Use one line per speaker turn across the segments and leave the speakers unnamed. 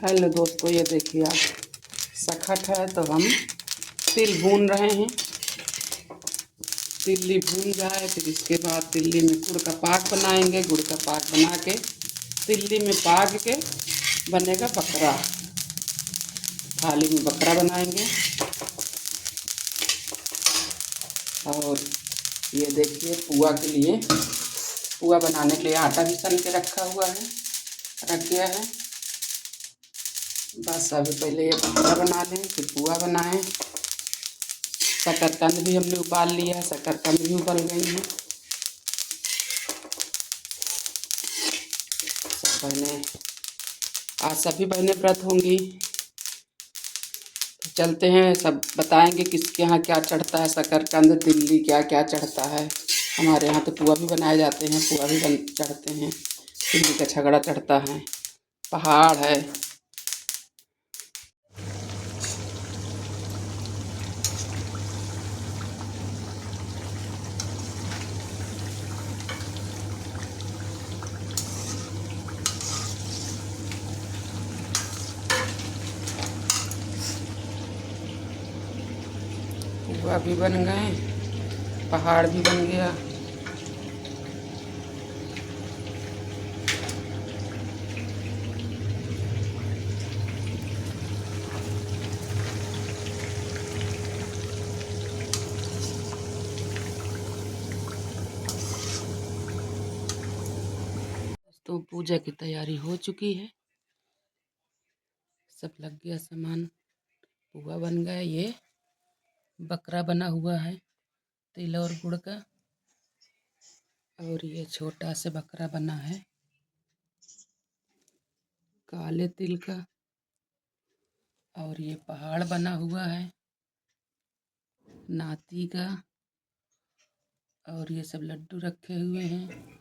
Hello दोस्तों, ये देखिए आज सखत है तो हम तिल भून रहे हैं। तिल्ली भून जाए फिर इसके बाद तिल्ली में गुड़ का पाक बनाएंगे। गुड़ का पाक बना के तिल्ली में पाक के बनेगा बकरा। थाली में बकरा बनाएंगे। और ये देखिए पुआ के लिए, पुआ बनाने के लिए आटा भी सन के रखा हुआ है, रख गया है। बस अभी पहले ये बकरा बना लें फिर पुआ बनाएं। शकरकंद भी हमने उबाल लिया है, शकरकंद भी उबल गई हैं। सब बहनें आज सभी बहनें व्रत होंगी। तो चलते हैं, सब बताएंगे किसके यहाँ क्या चढ़ता है। शकरकंद, तिल्ली, क्या क्या चढ़ता है। हमारे यहाँ तो पुआ भी बनाए जाते हैं, पुआ भी चढ़ते हैं। तिल्ली का छगड़ा चढ़ता है, पहाड़ है। पुआ भी बन गए, पहाड़ भी बन गया। तो पूजा की तैयारी हो चुकी है, सब लग गया सामान। पुआ बन गया, ये बकरा बना हुआ है तिल और गुड़ का, और ये छोटा सा बकरा बना है काले तिल का, और ये पहाड़ बना हुआ है नाती का, और ये सब लड्डू रखे हुए हैं।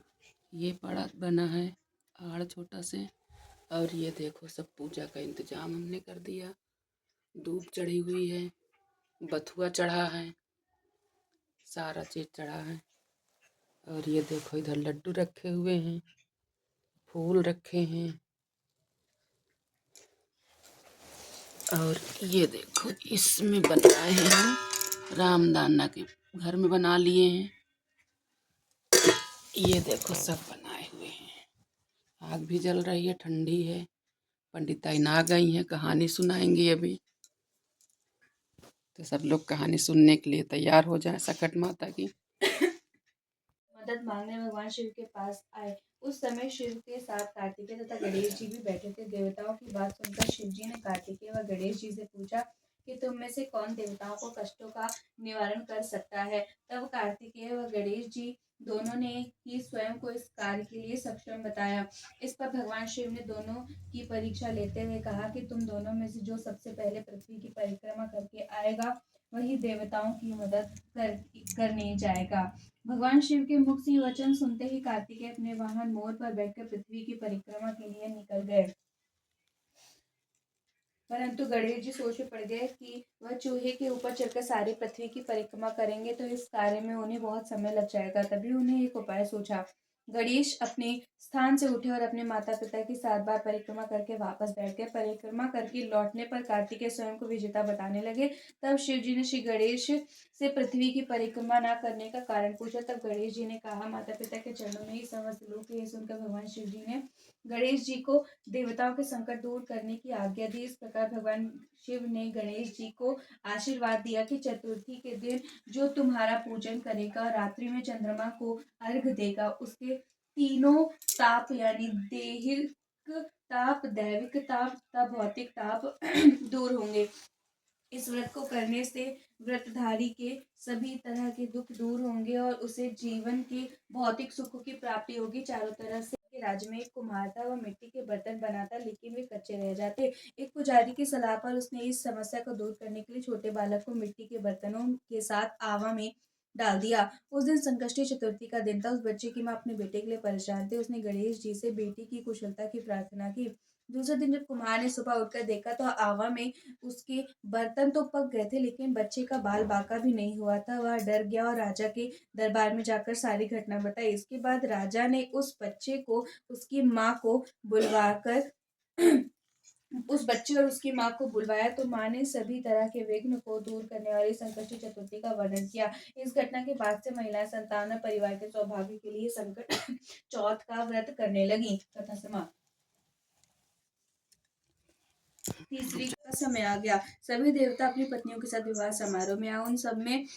ये बड़ा बना है पहाड़ छोटा से। और ये देखो सब पूजा का इंतजाम हमने कर दिया। धूप चढ़ी हुई है, बथुआ चढ़ा है, सारा चीज़ चढ़ा है। और ये देखो इधर लड्डू रखे हुए हैं, फूल रखे हैं। और ये देखो इसमें बनाए हैं हम रामदाना के घर में बना लिए हैं। ये देखो सब बनाए हुए हैं। आग भी जल रही है, ठंडी है। पंडिताइन आ गई हैं, कहानी सुनाएंगी अभी। तो सब लोग कहानी सुनने के लिए तैयार हो जाएं सकट माता की।
मदद मांगने भगवान शिव के पास आए। उस समय शिव के साथ कार्तिकेय तथा गणेश जी भी बैठे थे। देवताओं की बात सुनकर शिव जी ने कार्तिकेय व गणेश जी से पूछा कि तुम में से कौन देवताओं को कष्टों का निवारण कर सकता है। तब कार्तिकेय व गणेश जी दोनों ने ही स्वयं को इस कार्य के लिए सक्षम बताया। इस पर भगवान शिव ने दोनों की परीक्षा लेते हुए कहा कि तुम दोनों में से जो सबसे पहले पृथ्वी की परिक्रमा करके आएगा वही देवताओं की मदद करने जाएगा। भगवान शिव के मुख से वचन सुनते ही कार्तिकेय अपने वाहन मोर पर बैठकर पृथ्वी की परिक्रमा के लिए निकल गए। परंतु गणेश जी सोच में पड़ गए कि वह चूहे के ऊपर चढ़कर सारी पृथ्वी की परिक्रमा करेंगे तो इस कार्य में उन्हें बहुत समय लग जाएगा। तभी उन्हें एक उपाय सोचा। गणेश अपने स्थान से उठे और अपने माता पिता की 7 बार परिक्रमा करके वापस बैठ गए। परिक्रमा करके लौटने पर कार्तिकेय स्वयं को विजेता बताने लगे। तब शिव जी ने श्री गणेश से पृथ्वी की परिक्रमा न करने का कारण पूछा। तब गणेश जी ने कहा, माता पिता के चरणों में ही समस्त लोग। ये सुनकर भगवान शिव जी ने गणेश जी को देवताओं के संकट दूर करने की आज्ञा दी। इस प्रकार भगवान शिव ने गणेश जी को आशीर्वाद दिया कि चतुर्थी के दिन जो तुम्हारा पूजन करेगा, रात्रि में चंद्रमा को अर्घ देगा, उसके तीनों ताप यानी दैहिक ताप, दैविक ताप तथा भौतिक ताप दूर होंगे। इस व्रत को करने से व्रतधारी के सभी तरह के दुख दूर होंगे और उसे जीवन के भौतिक सुखों की प्राप्ति होगी। चारों तरफ से राज्य में एक कुम्हार था, वह मिट्टी के बर्तन बनाता लेकिन वे कच्चे रह जाते। एक पुजारी की सलाह पर उसने इस समस्या को दूर करने के लिए छोटे बालक को मिट्टी के बर्तनों के साथ आवा में डाल दिया। उस दिन संकष्टी चतुर्थी का दिन था। उस बच्चे की माँ अपने बेटे के लिए परेशान थी। उसने गणेश जी से बेटी की कुशलता की प्रार्थना की। दूसरे दिन जब कुम्हार ने सुबह उठकर देखा तो आवा में उसके बर्तन तो पक गए थे लेकिन बच्चे का बाल बांका भी नहीं हुआ था। वह डर गया और राजा के दरबार में जाकर सारी घटना बताई। इसके बाद राजा ने उस बच्चे को उसकी माँ को बुलवाकर बच्चे और उसकी माँ को बुलवाया तो माँ ने सभी तरह के विघ्न को दूर करने वाली संकष्टी चतुर्थी का वर्णन किया। इस घटना के बाद से महिलाएं संतान और परिवार के सौभाग्य के लिए संकट चौथ का व्रत करने लगी। कथा समाप्त। तीसरी का समय आ गया। सभी देवता अपनी पत्नियों के साथ विवाह समारोह में आए। उन सब में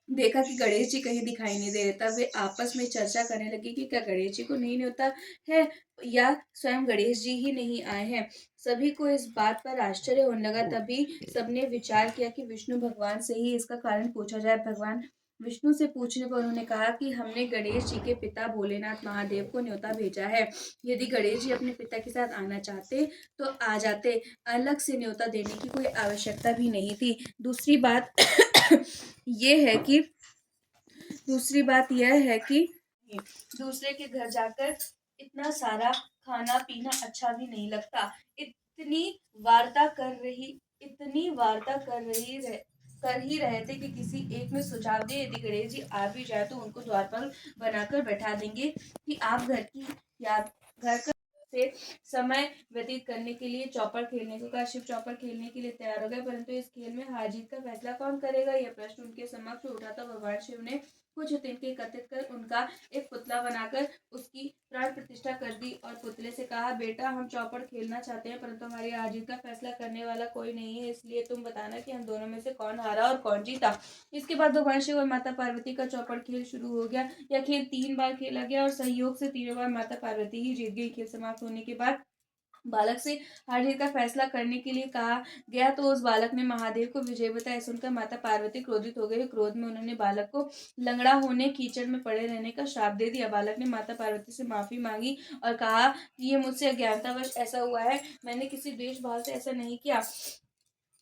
देखा कि गणेश जी कहीं दिखाई नहीं दे रहे। तब वे आपस में चर्चा करने लगे कि क्या गणेश जी को नहीं न्योता है या स्वयं गणेश जी ही नहीं आए हैं। सभी को इस बात पर आश्चर्य होने लगा। तभी सबने विचार किया कि विष्णु भगवान से ही इसका कारण पूछा जाए। भगवान विष्णु से पूछने पर उन्होंने कहा कि हमने गणेश जी के पिता भोलेनाथ महादेव को न्योता भेजा है। यदि गणेश जी अपने पिता के साथ आना चाहते तो आ जाते, अलग से न्योता देने की कोई आवश्यकता भी नहीं थी। दूसरी बात यह है कि दूसरे के घर जाकर इतना सारा खाना पीना अच्छा भी नहीं लगता। इतनी वार्ता कर ही रहे थे कि किसी एक ने सुझाव दिया, यदि गणेश जी आ भी जाए तो उनको द्वारपाल बनाकर बैठा देंगे कि आप घर से समय व्यतीत करने के लिए चौपड़ खेलने को कहा। शिव चौपड़ खेलने के लिए तैयार हो गए, परंतु इस खेल में हार जीत का फैसला कौन करेगा, यह प्रश्न उनके समक्ष उठा। तो भगवान शिव ने कुछ तिनके एकत्रित कर उनका एक पुतला बनाकर उसकी प्राण प्रतिष्ठा कर दी और पुतले से कहा, बेटा हम चौपड़ खेलना चाहते हैं, परंतु हमारी हार जीत का फैसला करने वाला कोई नहीं है, इसलिए तुम बताना कि हम दोनों में से कौन हारा और कौन जीता। इसके बाद भगवान शिव और माता पार्वती का चौपड़ खेल शुरू हो गया। यह खेल 3 बार खेला गया और सहयोग से तीनों बार माता पार्वती ही जीत गई। खेल समाप्त होने के बाद बालक से हार जीत का फैसला करने के लिए कहा गया तो उस बालक ने महादेव को विजय बताया। सुनकर माता पार्वती क्रोधित हो गई। क्रोध में उन्होंने बालक को लंगड़ा होने, कीचड़ में पड़े रहने का श्राप दे दिया। बालक ने माता पार्वती से माफी मांगी और कहा कि ये मुझसे अज्ञानतावश ऐसा हुआ है, मैंने किसी द्वेष भाव से ऐसा नहीं किया।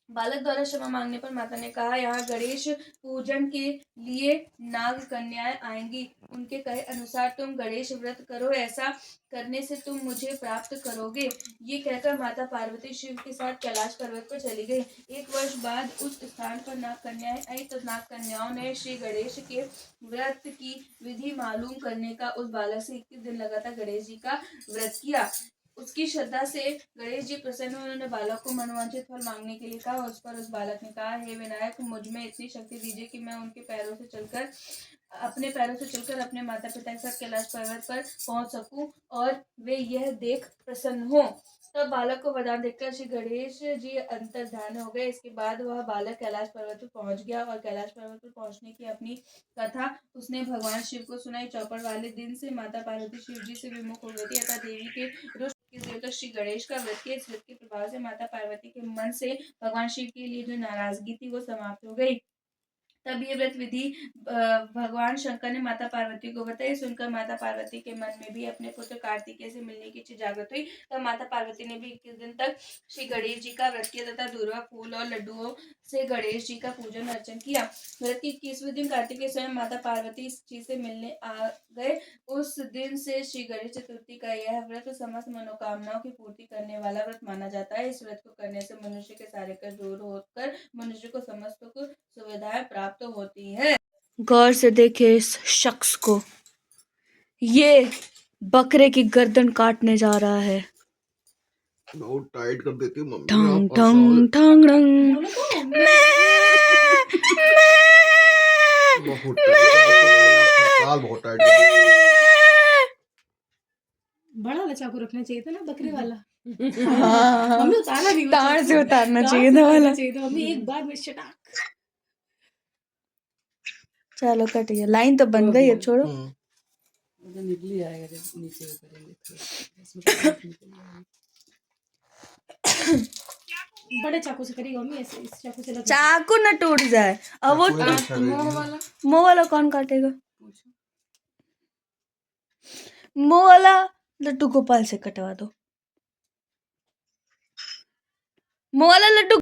बालक द्वारा क्षमा मांगने पर माता ने कहा, यहाँ गणेश पूजन के लिए नाग कन्याएं आएंगी, उनके कहे अनुसार तुम गणेश व्रत करो, ऐसा करने से तुम मुझे प्राप्त करोगे। ये कहकर माता पार्वती शिव के साथ कैलाश पर्वत पर चली गई। 1 वर्ष बाद उस स्थान पर नाग कन्याएं आई तो नाग कन्याओं ने श्री गणेश के व्रत की विधि मालूम करने का उस बालक से 21 दिन लगातार गणेश जी का व्रत किया। उसकी श्रद्धा से गणेश जी प्रसन्न हुए। उन्होंने बालक को मनवांछित फल मांगने के लिए कहा। उस पर उस बालक ने कहा, हे विनायक, मुझ में इतनी शक्ति दीजिए कि मैं अपने पैरों से चलकर अपने माता पिता के साथ कैलाश पर्वत पर पहुंच सकूं और वे यह देख प्रसन्न हो। तब बालक को वरदान देकर श्री गणेश जी अंतर्ध्यान हो गए। इसके बाद वह बालक कैलाश पर्वत पर पहुंच गया और कैलाश पर्वत पर पहुंचने की अपनी कथा उसने भगवान शिव को सुनाई। चौपड़ वाले दिन से माता पार्वती शिव जी से विमुख हो गई थी, अतः देवी के रुष्ट देवता श्री गणेश का व्रत किया। इस व्रत के प्रभाव से माता पार्वती के मन से भगवान शिव के लिए जो नाराजगी थी वो समाप्त हो गई। तब ये व्रत विधि भगवान शंकर ने माता पार्वती को बताई। सुनकर माता पार्वती के मन में भी अपने पुत्र कार्तिकेय से मिलने की इच्छा जागृत हुई। तब माता पार्वती ने भी 21 दिन तक श्री गणेश जी का व्रत किया तथा दूर्वा फूल और लड्डुओं से गणेश जी का पूजन अर्चन किया। व्रत के 21वें दिन कार्तिकेय स्वयं माता पार्वती जी से मिलने आ गए। उस दिन से श्री गणेश चतुर्थी का यह व्रत समस्त मनोकामनाओं की पूर्ति करने वाला व्रत माना जाता है। इस व्रत को करने से मनुष्य के सारे कष्ट दूर होकर मनुष्य को समस्त सुविधाएं प्राप्त होती है।
गौर से देखे इस शख्स को, ये बकरे की गर्दन काटने जा रहा है।
बहुत टाइट कर देती मम्मी।
ठंग ठंग ठंग ठंग।
बहुत टाइट कर देती।
बड़ा वाला चाकू रखना चाहिए था ना, बकरे वाला।
हाँ,
मम्मी उतारना नहीं,
तार से उतारना चाहिए था वाला।
मम्मी एक बार में शटाक।
चलो कट गया, लाइन तो बन गई, अब छोड़ो।
तो निकली आएगा जब नीचे करेंगे तो इसमें तो निकल आएगा।
बड़े चाकू से करेगा मम्मी, ऐसे इस चाकू से लगा।
चाकू न टूट जाए। अब वो मुंह वाला कौन काटेगा? मुंह वाला लड्डू गोपाल से कटवा दो। मुंह वाला लड्डू